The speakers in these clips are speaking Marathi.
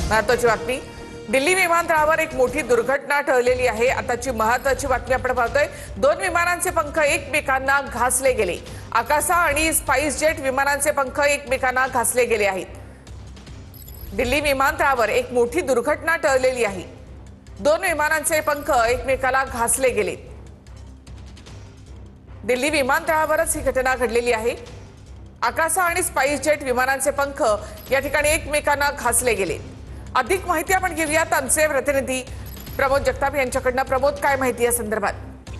महत्वाची बातमी, दिल्ली विमानतळावर एक मोठी दुर्घटना टळलेली आहे। आताची महत्वाची बातमी आपण पाहतोय, दोन विमानांचे पंख एकमेकांना घासले गेले। आकाशा आणि स्पाइस जेट विमानांचे पंख एकमेकांना घासले गेले आहेत। दिल्ली विमानतळावर एक मोठी दुर्घटना टळलेली आहे। दोन विमानांचे पंख एकमेकाला घासले गेले। दिल्ली विमानतळावरच ही घटना घडलेली आहे। आकाशा आणि स्पाइस जेट विमानांचे पंख या ठिकाणी एकमेकांना घासले गेले। अधिक माहिती आपण घेऊयात आमचे प्रतिनिधी प्रमोद जगताप यांच्याकडून। प्रमोद, काय माहिती या संदर्भात?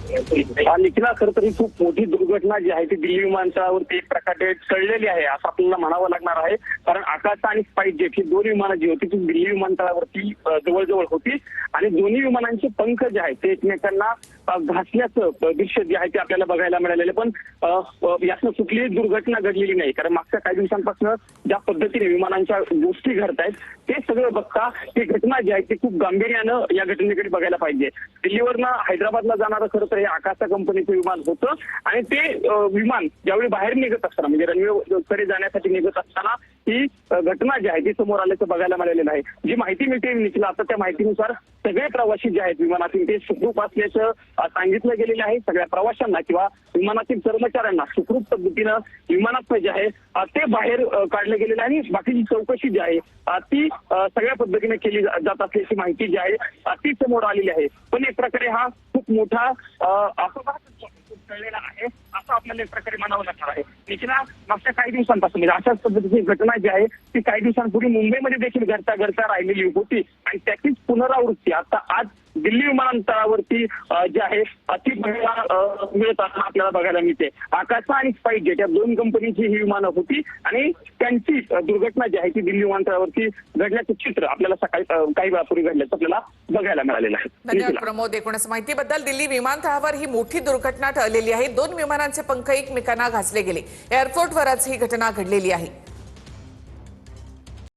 निखिला, खरं तर ही खूप मोठी दुर्घटना जी आहे ती दिल्ली विमानतळावरती एक प्रकारे टळलेली आहे असं आपल्याला म्हणावं लागणार आहे। कारण आकाशा आणि स्पाइस जेट ही दोन विमानं जी होती ती दिल्ली विमानतळावरती जवळजवळ होती आणि दोन्ही विमानांचे पंख जे आहेत ते एकमेकांना घासल्याचं दृश्य जे आहे ते आपल्याला बघायला मिळालेलं। पण यातनं कुठलीही दुर्घटना घडलेली नाही, कारण मागच्या काही दिवसांपासून ज्या पद्धतीने विमानांच्या गोष्टी घडतायत ते सगळं बघता ही घटना जी आहे ती खूप गांभीर्यानं या घटनेकडे बघायला पाहिजे। दिल्लीवरनं हैदराबादला जाणारं खरं तर हे आकाशा कंपनीचं विमान होतं आणि ते विमान ज्यावेळी बाहेर निघत असताना म्हणजे रनवेकडे जाण्यासाठी निघत असताना ही घटना जी आहे ती समोर आल्याचं बघायला मिळालेलं आहे। जी माहिती मिळते निखिल, आता त्या माहितीनुसार सगळे प्रवासी जे आहेत विमानातील ते सुखरूप असल्याचं सांगितलं गेलेलं आहे। सगळ्या प्रवाशांना किंवा विमानातील कर्मचाऱ्यांना सुखरूप पद्धतीनं विमानात जे आहे ते बाहेर काढलं गेलेलं आहे आणि बाकीची चौकशी जी आहे ती सगळ्या पद्धतीने केली जात असल्याची माहिती जी आहे ती समोर आलेली आहे। पण एक प्रकारे हा खूप मोठा अपघात टळलेला आहे असं आपल्याला एक प्रकारे म्हणावं लागणार आहे। निखिला, मागच्या काही दिवसांपासून म्हणजे अशाच पद्धतीची घटना जी आहे ती काही दिवसांपूर्वी मुंबईमध्ये देखील घडता राहिलेली होती आणि त्याचीच पुनरावृत्ती आता आज दिल्ली विमानतळावरती जी आहे ती मिळत असताना आपल्याला बघायला मिळते। आकाशा आणि स्पाइस जेट या दोन कंपनीची ही विमानं होती आणि त्यांची दुर्घटना जी आहे ती दिल्ली विमानतळावरती घडल्याचं चित्र आपल्याला सकाळी काही वेळापूर्वी घडल्याचं आपल्याला बघायला मिळालेलं आहे। धन्यवाद प्रमोद, एकूणच माहितीबद्दल। दिल्ली विमानतळावर ही मोठी दुर्घटना टळलेली आहे। दोन विमानांचे पंख एकमेकांना घासले गेले। एअरपोर्टवरच ही घटना घडलेली आहे।